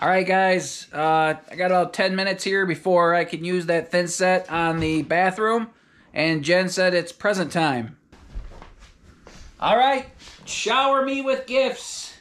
All right, guys, I got about 10 minutes here before I can use that thin set on the bathroom, and Jen said it's present time. All right, shower me with gifts.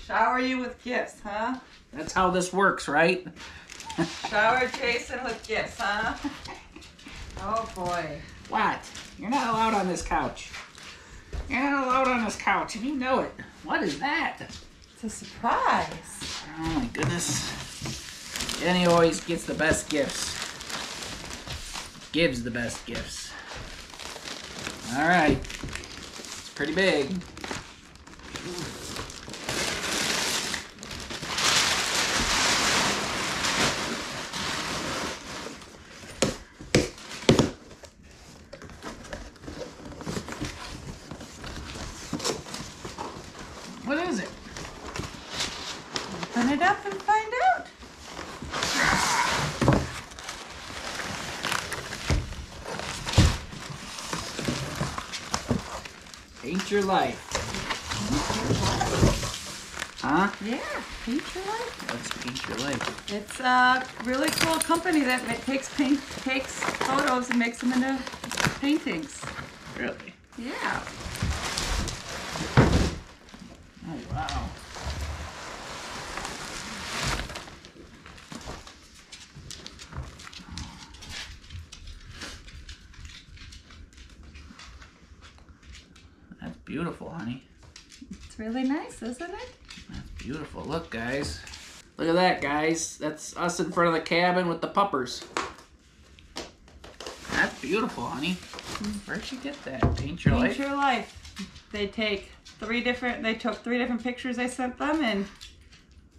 Shower you with gifts, huh? That's how this works, right? Shower Jason with gifts, huh? Oh boy. What? You're not allowed on this couch. You're not allowed on this couch, and you know it. What is that? It's a surprise. Oh my goodness. Jenny always gets the best gifts. Gives the best gifts. All right. It's pretty big. What is it? Open it up and find out. Paint your life. Huh? Yeah, Paint Your Life. Let's paint your life. It's a really cool company that takes photos and makes them into paintings. Really? Yeah. Oh, wow. That's beautiful, honey. It's really nice, isn't it? That's beautiful. Look, guys. Look at that, guys. That's us in front of the cabin with the puppers. That's beautiful, honey. Where'd you get that? Paint Your Life? Paint Your Life. They took 3 different pictures I sent them and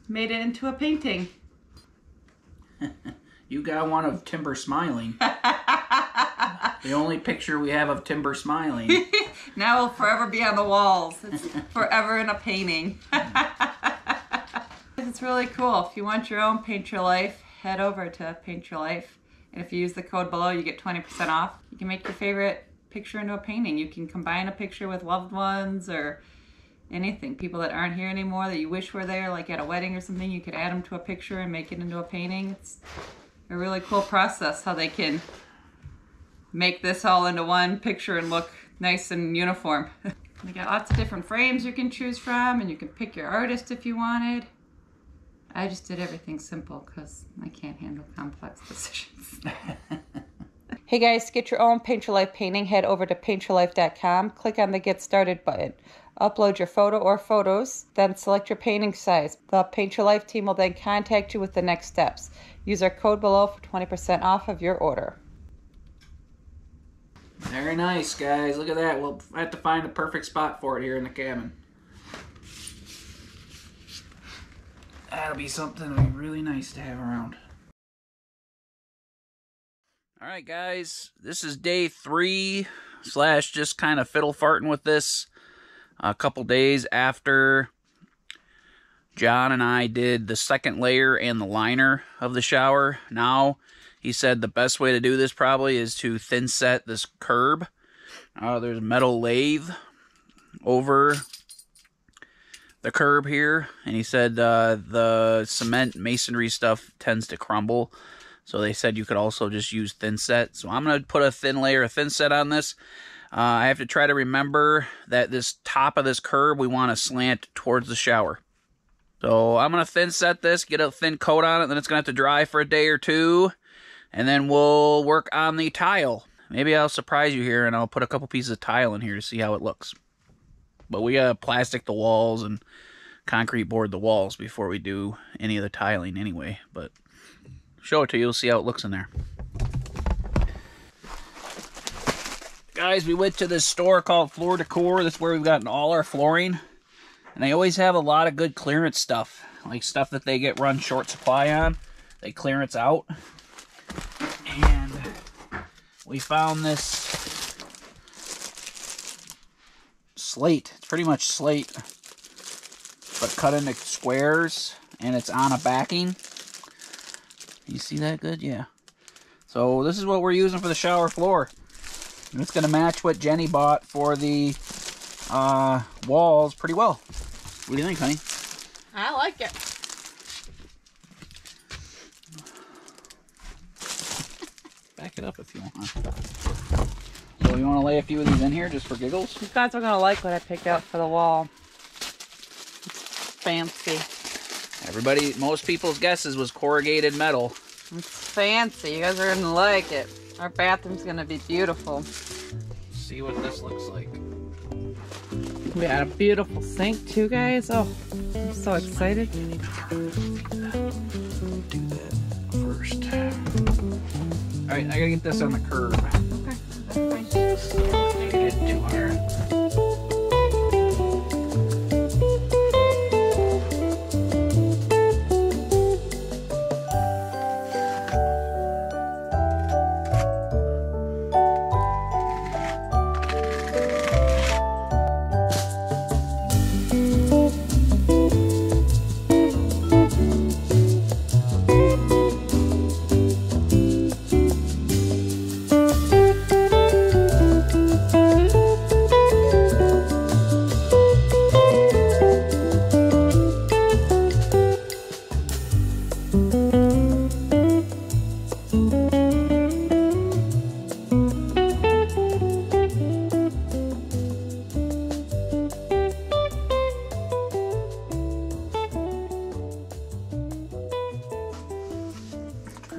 made it into a painting. You got one of Timber smiling. The only picture we have of Timber smiling. Now it'll forever be on the walls. It's forever in a painting. It's really cool. If you want your own Paint Your Life, head over to Paint Your Life. And if you use the code below, you get 20% off. You can make your favorite picture into a painting. You can combine a picture with loved ones or anything. People that aren't here anymore that you wish were there, like at a wedding or something, you could add them to a picture and make it into a painting. It's a really cool process how they can make this all into one picture and look nice and uniform. They got lots of different frames you can choose from, and you can pick your artist if you wanted. I just did everything simple because I can't handle complex decisions. Hey guys, to get your own Paint Your Life painting, head over to paintyourlife.com, click on the Get Started button. Upload your photo or photos, then select your painting size. The Paint Your Life team will then contact you with the next steps. Use our code below for 20% off of your order. Very nice, guys. Look at that. We'll have to find a perfect spot for it here in the cabin. That'll be something that'll be really nice to have around. All right, guys. This is day 3 / just kind of fiddle farting with this. A couple days after John and I did the second layer and the liner of the shower. Now, he said the best way to do this probably is to thin set this curb. There's a metal lathe over the curb here, and he said the cement masonry stuff tends to crumble. So they said you could also just use thin set. So I'm going to put a thin layer of thin set on this. I have to try to remember that this top of this curb, we want to slant towards the shower. So I'm going to thin set this, get a thin coat on it, then it's going to have to dry for a day or 2. And then we'll work on the tile. Maybe I'll surprise you here and I'll put a couple pieces of tile in here to see how it looks. But we gotta plastic the walls and concrete board the walls before we do any of the tiling anyway. But show it to you, you'll see how it looks in there. Guys, we went to this store called Floor Decor. That's where we've gotten all our flooring. And they always have a lot of good clearance stuff. Like stuff that they get run short supply on. They clearance out. And we found this slate. It's pretty much slate, but cut into squares, and it's on a backing. You see that good? Yeah. So this is what we're using for the shower floor. And it's going to match what Jenny bought for the walls pretty well. What do you think, honey? I like it. it up if you want. So you want to lay a few of these in here just for giggles? You guys are gonna like what I picked out for the wall. It's fancy. Everybody, most people's guesses was corrugated metal. It's fancy. You guys are gonna like it. Our bathroom's gonna be beautiful. See what this looks like. We got a beautiful sink too, guys. Oh, I'm so excited. Do that first. All right, I gotta get this on the curb. Okay, that's fine. Get it too hard.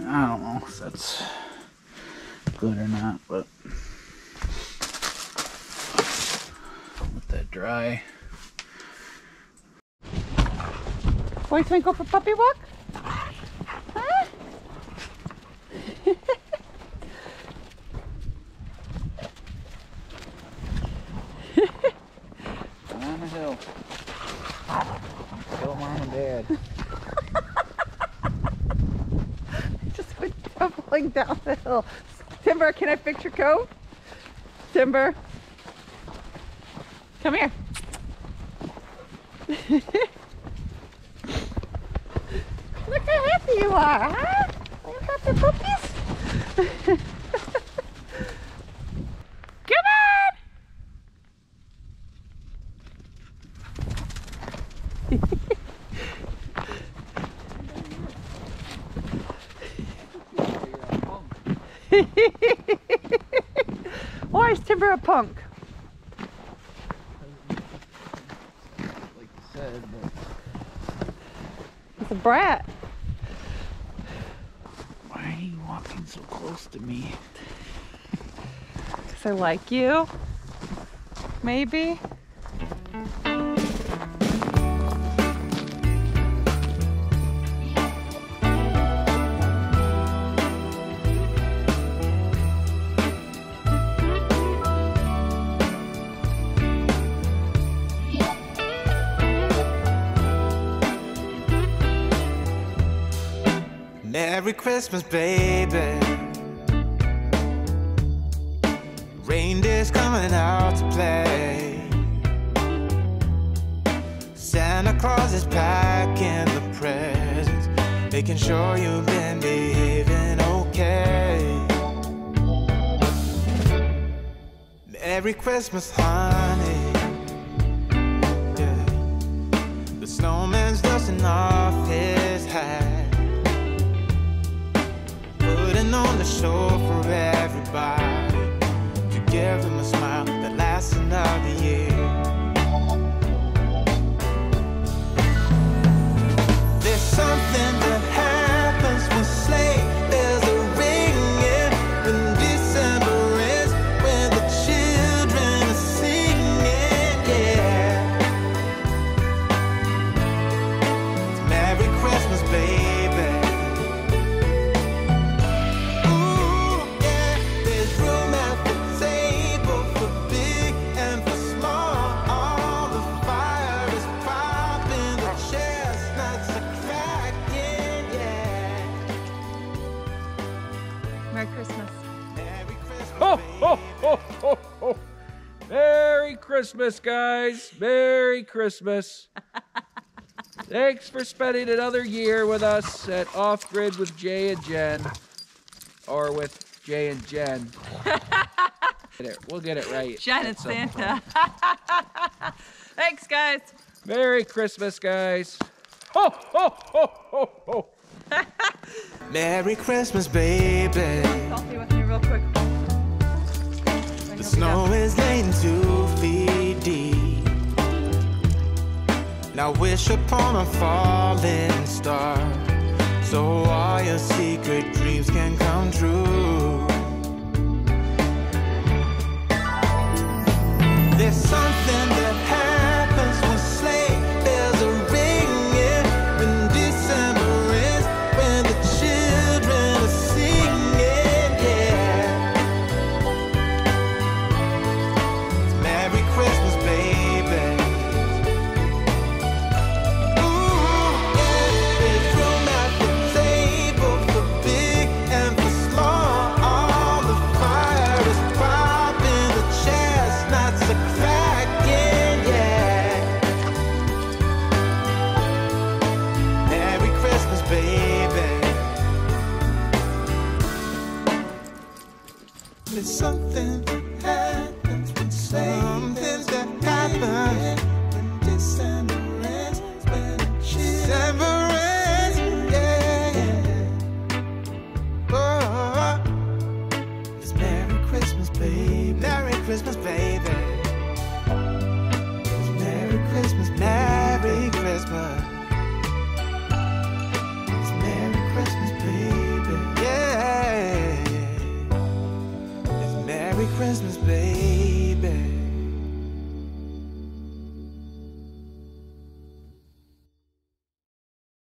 I don't know if that's good or not, but let that dry. Boys, want to go for puppy walk? Huh? On the hill. Kill mom and dad. Just went tumbling down the hill. Timber, can I fix your coat? Timber, come here. Look how happy you are, huh? Are you happy puppies? Come on! Why is Timber a punk? Like you said, but He's a brat. why are you walking so close to me? Because I like you. Maybe. Merry Christmas, baby. Reindeer's coming out to play. Santa Claus is packing the presents, making sure you've been behaving okay. Merry Christmas, honey. Yeah. The snowman's dusting off his hat, on the show for everybody, to give them a smile that lasts another year. There's something that happens when sleigh bells are ringing, when December ends, when the children are singing, yeah. It's Merry Christmas, baby. Merry Christmas. Ho, ho, ho, ho, ho. Merry Christmas, guys. Merry Christmas. Thanks for spending another year with us at Off Grid with Jay and Jen. Or with Jay and Jen. We'll get it right. Jen and Santa. Thanks, guys. Merry Christmas, guys. Ho, ho, ho, ho, ho. Merry Christmas, baby. Selfie with me real quick. The snow is laying 2 feet deep. Now wish upon a falling star, so all your secret dreams can come true. There's something that happens when sleigh bells are ringing, when December ends, when the children are singing, yeah. It's Merry Christmas, baby. Ooh, yeah. There's room at the table for big and for small. All the fire is popping, the chestnuts are cracking, yeah. Merry Christmas, baby. There's something that happens when something that happens when December ends, when December ends, yeah. Oh, it's Merry Christmas, baby. Merry Christmas, baby. It's Merry Christmas, Merry Christmas. It's Merry Christmas, baby. Yeah. It's Merry Christmas, baby.